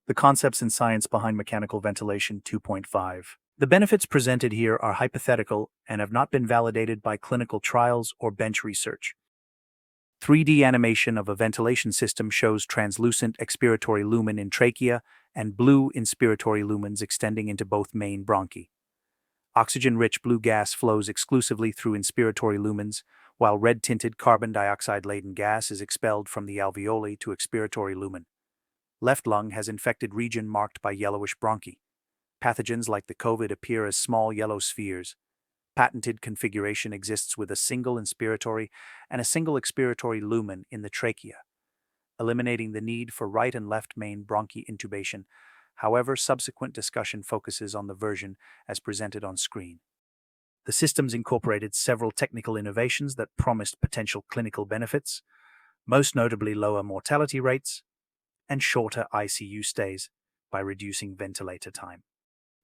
The concepts and science behind mechanical ventilation 2.5. The benefits presented here are hypothetical and have not been validated by clinical trials or bench research. 3D animation of a ventilation system shows translucent expiratory lumen in trachea and blue inspiratory lumens extending into both main bronchi. Oxygen-rich blue gas flows exclusively through inspiratory lumens, while red-tinted carbon dioxide-laden gas is expelled from the alveoli to expiratory lumen. Left lung has infected region marked by yellowish bronchi. Pathogens like the COVID appear as small yellow spheres. Patented configuration exists with a single inspiratory and a single expiratory lumen in the trachea, eliminating the need for right and left main bronchi intubation. However, subsequent discussion focuses on the version as presented on screen. The systems incorporated several technical innovations that promised potential clinical benefits, most notably lower mortality rates and shorter ICU stays by reducing ventilator time.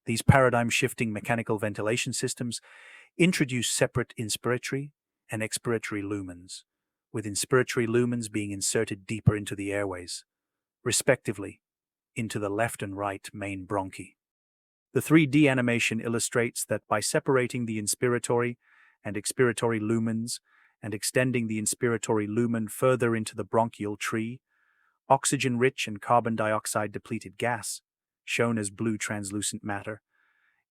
These paradigm-shifting mechanical ventilation systems introduce separate inspiratory and expiratory lumens, with inspiratory lumens being inserted deeper into the airways, respectively, into the left and right main bronchi. The 3D animation illustrates that by separating the inspiratory and expiratory lumens and extending the inspiratory lumen further into the bronchial tree, oxygen-rich and carbon dioxide-depleted gas, shown as blue translucent matter,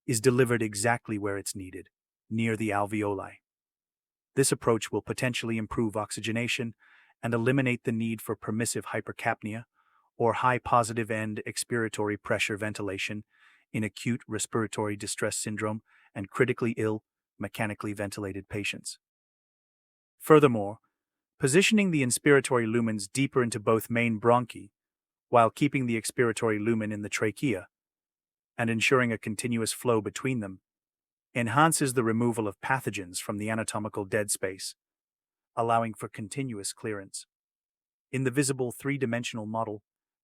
is delivered exactly where it's needed, near the alveoli. This approach will potentially improve oxygenation and eliminate the need for permissive hypercapnia or high positive end expiratory pressure ventilation in acute respiratory distress syndrome and critically ill, mechanically ventilated patients. Furthermore, positioning the inspiratory lumens deeper into both main bronchi, while keeping the expiratory lumen in the trachea, and ensuring a continuous flow between them, enhances the removal of pathogens from the anatomical dead space, allowing for continuous clearance. In the visible three-dimensional model,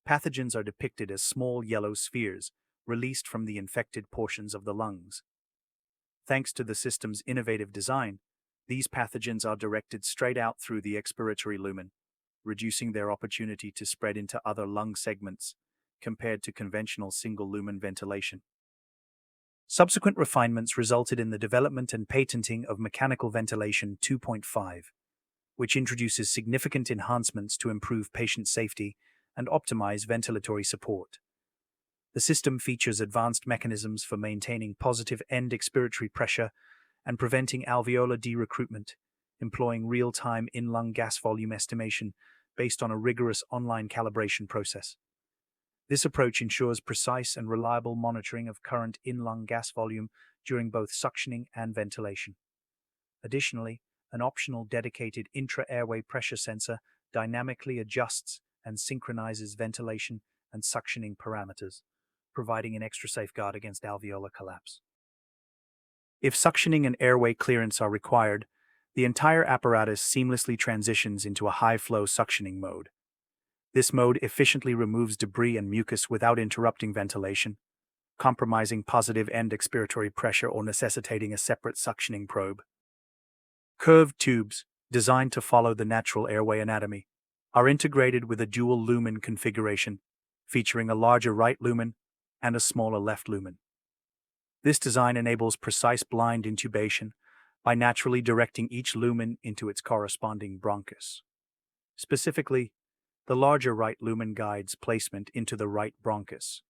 pathogens are depicted as small yellow spheres released from the infected portions of the lungs. Thanks to the system's innovative design, these pathogens are directed straight out through the expiratory lumen, reducing their opportunity to spread into other lung segments compared to conventional single-lumen ventilation. Subsequent refinements resulted in the development and patenting of mechanical ventilation 2.5, which introduces significant enhancements to improve patient safety and optimize ventilatory support. The system features advanced mechanisms for maintaining positive end expiratory pressure and preventing alveolar de-recruitment, employing real-time in-lung gas volume estimation based on a rigorous online calibration process. This approach ensures precise and reliable monitoring of current in-lung gas volume during both suctioning and ventilation. Additionally, an optional dedicated intra-airway pressure sensor dynamically adjusts and synchronizes ventilation and suctioning parameters, providing an extra safeguard against alveolar collapse. If suctioning and airway clearance are required, the entire apparatus seamlessly transitions into a high-flow suctioning mode. This mode efficiently removes debris and mucus without interrupting ventilation, compromising positive end expiratory pressure or necessitating a separate suctioning probe. Curved tubes, designed to follow the natural airway anatomy, are integrated with a dual lumen configuration, featuring a larger right lumen and a smaller left lumen. This design enables precise blind intubation by naturally directing each lumen into its corresponding bronchus. Specifically, the larger right lumen guides placement into the right bronchus,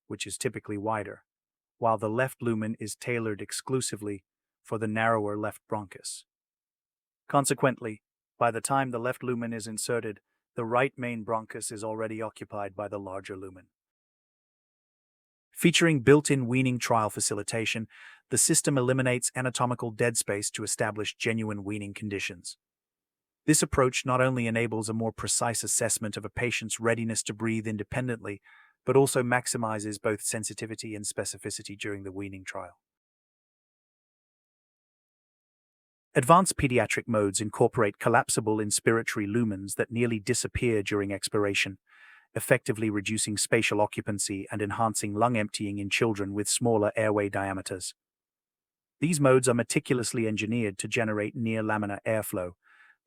which is typically wider, while the left lumen is tailored exclusively for the narrower left bronchus. Consequently, by the time the left lumen is inserted, the right main bronchus is already occupied by the larger lumen. Featuring built-in weaning trial facilitation, the system eliminates anatomical dead space to establish genuine weaning conditions. This approach not only enables a more precise assessment of a patient's readiness to breathe independently, but also maximizes both sensitivity and specificity during the weaning trial. Advanced pediatric modes incorporate collapsible inspiratory lumens that nearly disappear during expiration, effectively reducing spatial occupancy and enhancing lung emptying in children with smaller airway diameters. These modes are meticulously engineered to generate near-laminar airflow,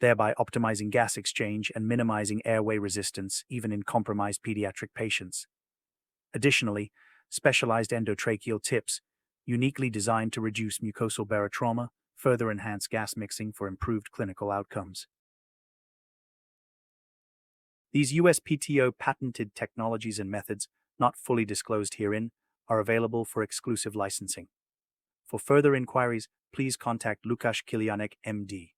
thereby optimizing gas exchange and minimizing airway resistance even in compromised pediatric patients. Additionally, specialized endotracheal tips, uniquely designed to reduce mucosal barotrauma, further enhance gas mixing for improved clinical outcomes. These USPTO patented technologies and methods, not fully disclosed herein, are available for exclusive licensing. For further inquiries, please contact Lukasz Kilianek, MD.